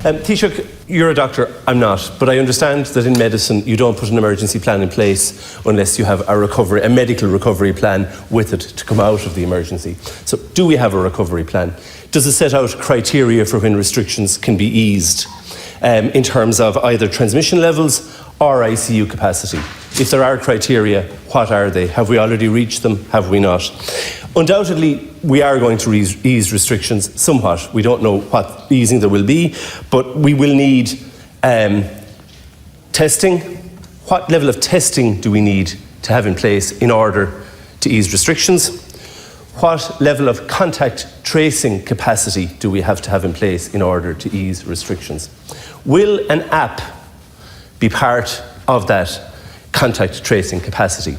Taoiseach, you're a doctor, I'm not, but I understand that in medicine you don't put an emergency plan in place unless you have a medical recovery plan with it to come out of the emergency. So do we have a recovery plan? Does it set out criteria for when restrictions can be eased in terms of either transmission levels or ICU capacity? If there are criteria, what are they? Have we already reached them? Have we not? Undoubtedly, we are going to ease restrictions somewhat. We don't know what easing there will be, but we will need testing. What level of testing do we need to have in place in order to ease restrictions? What level of contact tracing capacity do we have to have in place in order to ease restrictions? Will an app be part of that contact tracing capacity?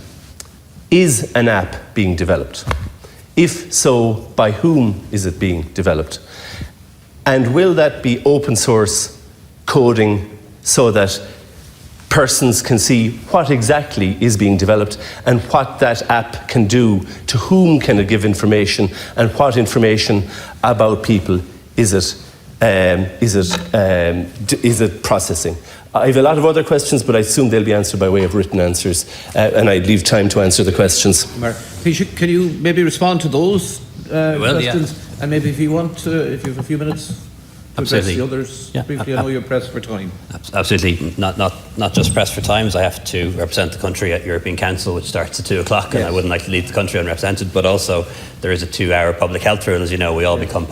Is an app being developed? If so, by whom is it being developed? And will that be open source coding so that persons can see what exactly is being developed and what that app can do, to whom can it give information, and what information about people is it processing? I have a lot of other questions, but I assume they'll be answered by way of written answers, and I'd leave time to answer the questions. Taoiseach, can you maybe respond to those questions? Yeah. And maybe if you want to, if you have a few minutes, absolutely. The others briefly. I know you're pressed for time. Absolutely, not just pressed for time, as I have to represent the country at European Council, which starts at 2:00, and I wouldn't like to leave the country unrepresented. But also, there is a 2-hour public health rule. As you know, we all become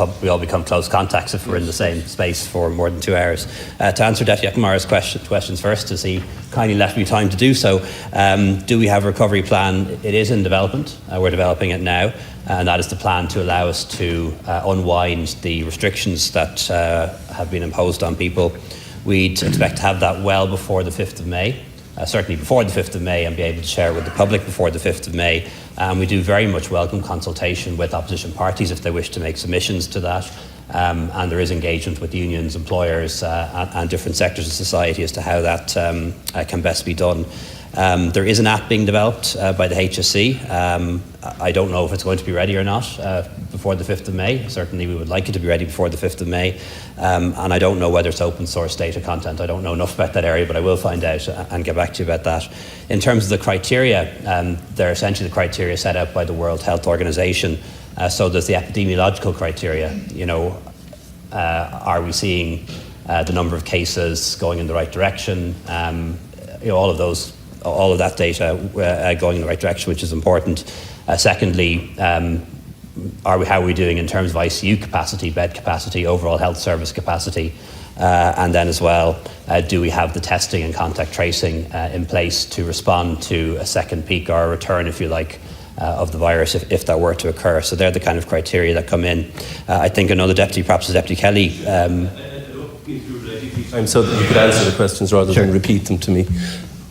close contacts if we're in the same space for more than 2 hours. To answer Deputy McNamara's questions first, as he kindly left me time to do so, do we have a recovery plan? It is in development. We're developing it now. And that is the plan to allow us to unwind the restrictions that have been imposed on people. We'd expect to have that well before the 5th of May, certainly before the 5th of May, and be able to share with the public before the 5th of May. And we do very much welcome consultation with opposition parties if they wish to make submissions to that. And there is engagement with unions, employers, and different sectors of society as to how that can best be done. There is an app being developed by the HSE. I don't know if it's going to be ready or not before the 5th of May. Certainly we would like it to be ready before the 5th of May. And I don't know whether it's open source data content. I don't know enough about that area, but I will find out and get back to you about that. In terms of the criteria, they're essentially the criteria set out by the World Health Organization. So there's the epidemiological criteria. You know, are we seeing the number of cases going in the right direction? You know, all of that data going in the right direction, which is important. Secondly, how are we doing in terms of ICU capacity, bed capacity, overall health service capacity? And then as well, do we have the testing and contact tracing in place to respond to a second peak or a return, if you like, of the virus if that were to occur? So they're the kind of criteria that come in. I think another deputy, perhaps Deputy Kelly. So that you could answer the questions rather than repeat them to me.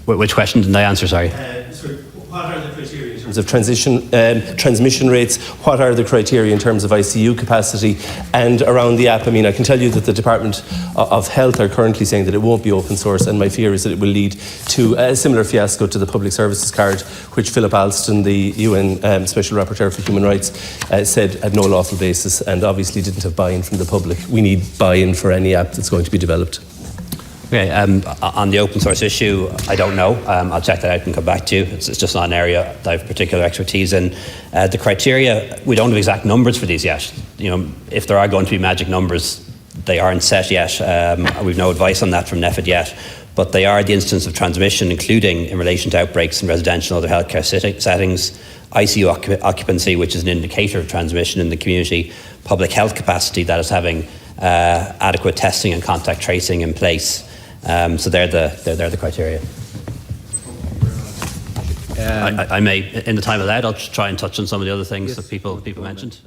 Which question didn't I answer, sorry? What are the criteria in terms of transmission rates? What are the criteria in terms of ICU capacity? And around the app, I mean, I can tell you that the Department of Health are currently saying that it won't be open source, and my fear is that it will lead to a similar fiasco to the Public Services Card, which Philip Alston, the UN Special Rapporteur for Human Rights, said had no lawful basis and obviously didn't have buy-in from the public. We need buy-in for any app that's going to be developed. Okay, on the open source issue, I don't know. I'll check that out and come back to you. It's just not an area that I have particular expertise in. The criteria, we don't have exact numbers for these yet. You know, if there are going to be magic numbers, they aren't set yet. We've no advice on that from NEFID yet. But they are the instance of transmission, including in relation to outbreaks in residential and other healthcare settings, ICU occupancy, which is an indicator of transmission in the community, public health capacity, that is having adequate testing and contact tracing in place. So they're the criteria. I may, in the time allowed, I'll try and touch on some of the other things that people mentioned.